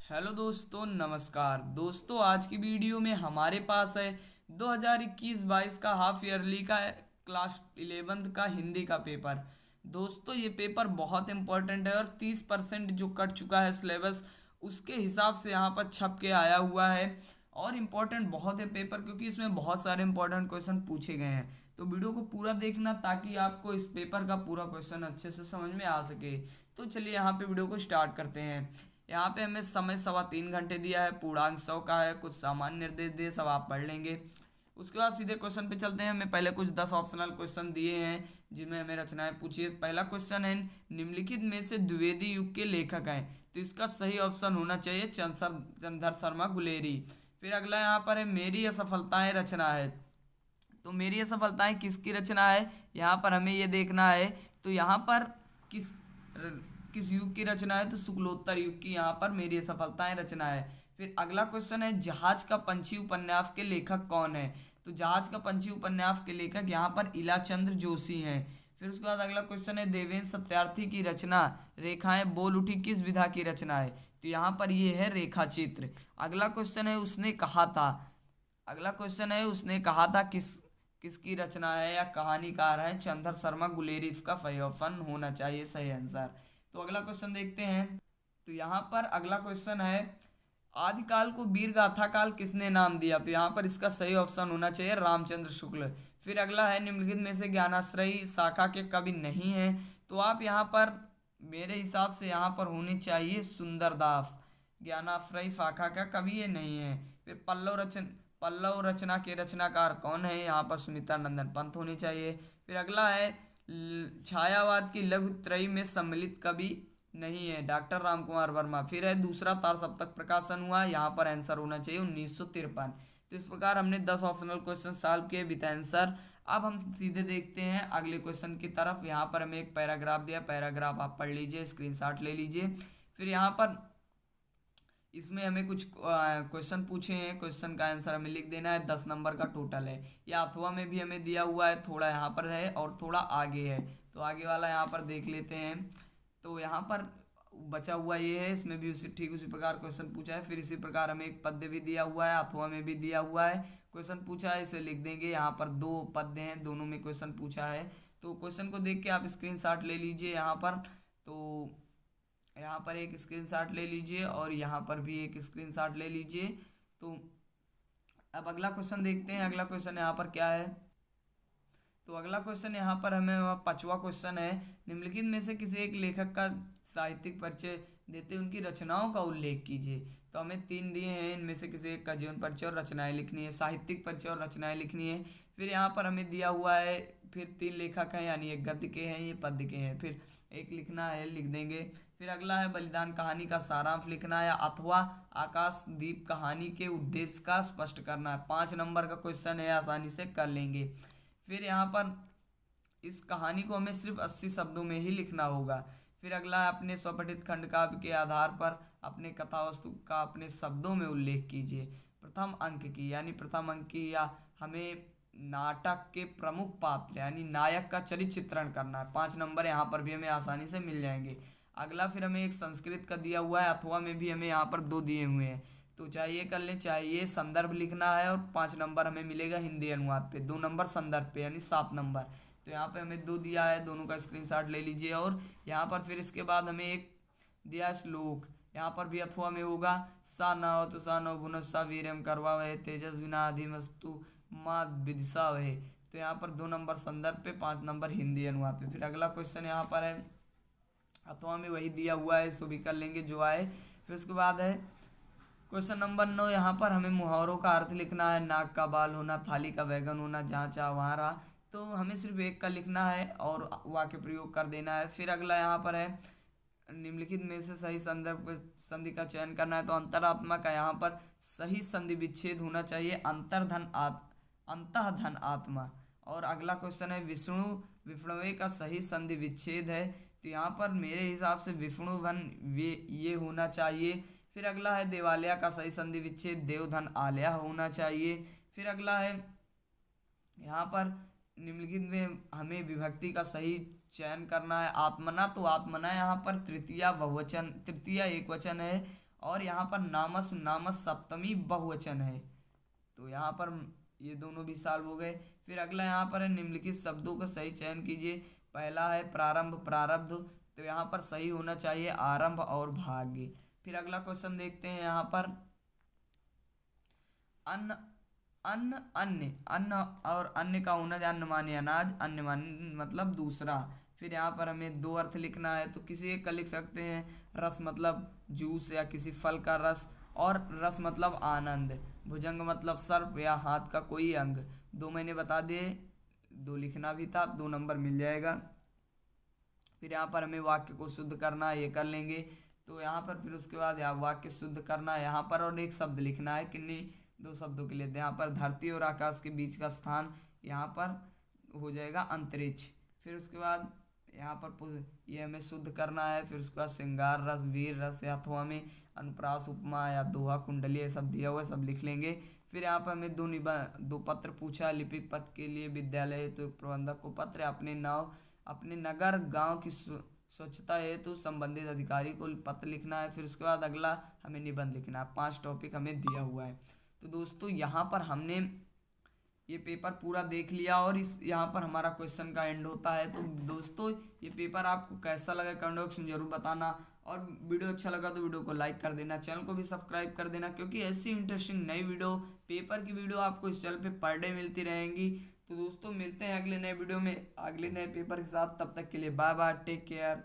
Hello दोस्तों, नमस्कार दोस्तों। आज की वीडियो में हमारे पास है 2021-22 का हाफ ईयरली का क्लास 11th का हिंदी का पेपर। दोस्तों ये पेपर बहुत इंपॉर्टेंट है और 30% जो कट चुका है सिलेबस उसके हिसाब से यहाँ पर छप के आया हुआ है। और इम्पोर्टेंट बहुत है पेपर, क्योंकि इसमें बहुत सारे इंपॉर्टेंट क्वेश्चन पूछे गए हैं। तो वीडियो को पूरा देखना ताकि आपको इस पेपर का पूरा क्वेश्चन अच्छे से समझ में आ सके। तो चलिए यहाँ पे वीडियो को स्टार्ट करते हैं। यहाँ पे हमें समय 3.25 घंटे दिया है, पूर्णांक 100 का है, कुछ सामान्य निर्देश दिए, सब आप पढ़ लेंगे। उसके बाद सीधे क्वेश्चन पे चलते हैं। हमें पहले कुछ 10 ऑप्शनल क्वेश्चन दिए हैं जिनमें हमें रचनाएं पूछिए। पहला क्वेश्चन है, निम्नलिखित में से द्विवेदी युग के लेखक हैं, तो इसका सही ऑप्शन होना चाहिए चंद्र शर्मा गुलेरी। फिर अगला यहाँ पर है, मेरी असफलताएं रचना है, तो मेरी असफलताएं किसकी रचना है, यहाँ पर हमें ये देखना है। तो यहाँ पर किस किस युग की रचना है, तो शुक्लोत्तर युग की यहाँ पर मेरी असफलताएं रचना है। फिर अगला क्वेश्चन है, जहाज का पंछी उपन्यास के लेखक कौन है, तो जहाज का पंछी उपन्यास के लेखक यहाँ पर इलाचंद्र जोशी हैं। फिर उसके बाद अगला क्वेश्चन है, देवेंद्र सत्यार्थी की रचना रेखाएं बोल उठी किस विधा की रचना है, तो यहाँ पर ये है रेखा चित्र। अगला क्वेश्चन है, उसने कहा था, अगला क्वेश्चन है उसने कहा था किसकी रचना है या कहानीकार है, चंद्र शर्मा गुलेरी का सही ऑप्शन होना चाहिए सही आंसर। तो अगला क्वेश्चन देखते हैं। तो यहाँ पर अगला क्वेश्चन है, आदिकाल को वीर गाथा काल किसने नाम दिया, तो यहाँ पर इसका सही ऑप्शन होना चाहिए रामचंद्र शुक्ल। फिर अगला है, निम्नलिखित में से ज्ञानाश्रयी शाखा के कवि नहीं है, तो आप यहाँ पर मेरे हिसाब से यहाँ पर होनी चाहिए सुंदरदास। ज्ञानाश्रयी शाखा का कवि ये नहीं है। फिर पल्लव रचना के रचनाकार कौन है, यहाँ पर सुमित्रा नंदन पंत होनी चाहिए। फिर अगला है, छायावाद की लघु त्रयी में सम्मिलित कवि नहीं है, डॉक्टर राम कुमार वर्मा। फिर है, दूसरा तार सप्तक प्रकाशन हुआ, यहाँ पर आंसर होना चाहिए 1953। तो इस प्रकार हमने 10 ऑप्शनल क्वेश्चन सॉल्व किए विद आंसर। अब हम सीधे देखते हैं अगले क्वेश्चन की तरफ। यहाँ पर हमें एक पैराग्राफ दिया, पैराग्राफ आप पढ़ लीजिए, स्क्रीनशॉट ले लीजिए। फिर यहाँ पर इसमें हमें कुछ क्वेश्चन पूछे हैं, क्वेश्चन का आंसर हमें लिख देना है। 10 नंबर का टोटल है, या अथवा में भी हमें दिया हुआ है, थोड़ा यहाँ पर है और थोड़ा आगे है। तो आगे वाला यहाँ पर देख लेते हैं। तो यहाँ पर बचा हुआ ये है, इसमें भी उसी प्रकार क्वेश्चन पूछा है। फिर इसी प्रकार हमें एक पद्य भी दिया हुआ है, अथवा में भी दिया हुआ है, क्वेश्चन पूछा है, इसे लिख देंगे। यहाँ पर 2 पद्य हैं, दोनों में क्वेश्चन पूछा है। तो क्वेश्चन को देख के आप स्क्रीनशॉट ले लीजिए यहाँ पर। तो यहाँ पर एक स्क्रीनशॉट ले लीजिए और यहाँ पर भी एक स्क्रीनशॉट ले लीजिए। तो अब अगला क्वेश्चन देखते हैं। अगला क्वेश्चन यहाँ पर क्या है, तो अगला क्वेश्चन यहाँ पर हमें 5वां क्वेश्चन है, निम्नलिखित में से किसी एक लेखक का साहित्यिक परिचय देते उनकी रचनाओं का उल्लेख कीजिए। तो हमें 3 दिए हैं, इनमें से किसी एक का जीवन परिचय और रचनाएं लिखनी है, साहित्यिक परिचय और रचनाएं लिखनी है। फिर यहाँ पर हमें दिया हुआ है, फिर 3 लेखक हैं, यानी एक गद्य के हैं, ये पद्य के हैं, फिर एक लिखना है, लिख देंगे। फिर अगला है, बलिदान कहानी का सारांश लिखना है, अथवा आकाशदीप कहानी के उद्देश्य का स्पष्ट करना है। 5 नंबर का क्वेश्चन है, आसानी से कर लेंगे। फिर यहाँ पर इस कहानी को हमें सिर्फ 80 शब्दों में ही लिखना होगा। फिर अगला है, अपने स्वपठित खंड काव्य के आधार पर अपने कथावस्तु का अपने शब्दों में उल्लेख कीजिए। प्रथम अंक की, यानी प्रथम अंक की, या हमें नाटक के प्रमुख पात्र यानी नायक का चरित्र चित्रण करना है। 5 नंबर यहाँ पर भी हमें आसानी से मिल जाएंगे। अगला फिर हमें एक संस्कृत का दिया हुआ है, अथवा में भी हमें यहाँ पर 2 दिए हुए हैं, तो चाहिए कर लें, चाहिए संदर्भ लिखना है। और 5 नंबर हमें मिलेगा हिंदी अनुवाद पे, 2 नंबर संदर्भ पे, यानी 7 नंबर। तो यहाँ पे हमें 2 दिया है, दोनों का स्क्रीनशॉट ले लीजिए। और यहाँ पर फिर इसके बाद हमें एक दिया है श्लोक, यहाँ पर भी अथवा में होगा, सा न तो सा न भुन सा वीरम करवा वह तेजस विना अधिमस्तु माँ विदिशा वह। तो यहाँ पर 2 नंबर संदर्भ पे, 5 नंबर हिंदी अनुवाद पे। फिर अगला क्वेश्चन यहाँ पर है, अथवा में वही दिया हुआ है, इसको भी कर लेंगे जो आए। फिर उसके बाद है क्वेश्चन नंबर 9, यहाँ पर हमें मुहावरों का अर्थ लिखना है। नाक का बाल होना, थाली का बैगन होना, जहाँ चाह वहाँ रहा। तो हमें सिर्फ एक का लिखना है और वाक्य प्रयोग कर देना है। फिर अगला यहाँ पर है, निम्नलिखित में से सही संदर्भ संधि का चयन करना है। तो अंतरात्मा का यहाँ पर सही संधि विच्छेद होना चाहिए, अंतःधन आत्मा। और अगला क्वेश्चन है, विष्णु विष्णुवे का सही संधि विच्छेद है, तो यहाँ पर मेरे हिसाब से विष्णु धन ये होना चाहिए। फिर अगला है, देवालय का सही संधि विच्छेद देवधन आलया होना चाहिए। फिर अगला है, यहाँ पर निम्नलिखित में हमें विभक्ति का सही चयन करना है। आत्मना, तो आत्मना यहाँ पर तृतीया बहुवचन, तृतीया एक वचन है और यहाँ पर नामस, नामस सप्तमी बहुवचन है। तो यहाँ पर ये दोनों भी सॉल्व हो गए। फिर अगला यहाँ पर है निम्नलिखित शब्दों का सही चयन कीजिए। पहला है प्रारंभ, प्रारब्ध, तो यहाँ पर सही होना चाहिए आरंभ और भाग्य। फिर अगला क्वेश्चन देखते हैं यहाँ पर अन्न, अन्न, अन्य, अन्न और अन्य का होना चाहिए अन्न माने अनाज, अन्य माने मतलब दूसरा। फिर यहाँ पर हमें दो अर्थ लिखना है, तो किसी एक का लिख सकते हैं। रस मतलब जूस या किसी फल का रस, और रस मतलब आनंद। भुजंग मतलब सर्प या हाथ का कोई अंग। दो मैंने बता दिए, दो लिखना भी था, 2 नंबर मिल जाएगा। फिर यहाँ पर हमें वाक्य को शुद्ध करना है, ये कर लेंगे। तो यहाँ पर फिर उसके बाद यहाँ वाक्य शुद्ध करना है यहाँ पर, और एक शब्द लिखना है, किन्हीं 2 शब्दों के लिए। तो यहाँ पर धरती और आकाश के बीच का स्थान यहाँ पर हो जाएगा अंतरिक्ष। फिर उसके बाद यहाँ पर ये हमें शुद्ध करना है। फिर उसके बाद श्रृंगार रस, वीर रस, या अथवा में अनुप्रास, उपमा या दोहा, कुंडली, ये सब दिया हुआ है, सब लिख लेंगे। फिर यहाँ पर हमें दो पत्र पूछा। लिपिक पद के लिए विद्यालय हेतु प्रबंधक को पत्र, अपने नाव, अपने नगर गांव की स्वच्छता हेतु संबंधित अधिकारी को पत्र लिखना है। फिर उसके बाद अगला हमें निबंध लिखना है। 5 टॉपिक हमें दिया हुआ है। तो दोस्तों यहाँ पर हमने ये पेपर पूरा देख लिया, और इस यहाँ पर हमारा क्वेश्चन का एंड होता है। तो दोस्तों ये पेपर आपको कैसा लगा कमेंट बॉक्स में जरूर बताना, और वीडियो अच्छा लगा तो वीडियो को लाइक कर देना, चैनल को भी सब्सक्राइब कर देना, क्योंकि ऐसी इंटरेस्टिंग नई वीडियो, पेपर की वीडियो आपको इस चैनल पे पर डे मिलती रहेंगी। तो दोस्तों मिलते हैं अगले नए वीडियो में अगले नए पेपर के साथ। तब तक के लिए बाय बाय, टेक केयर।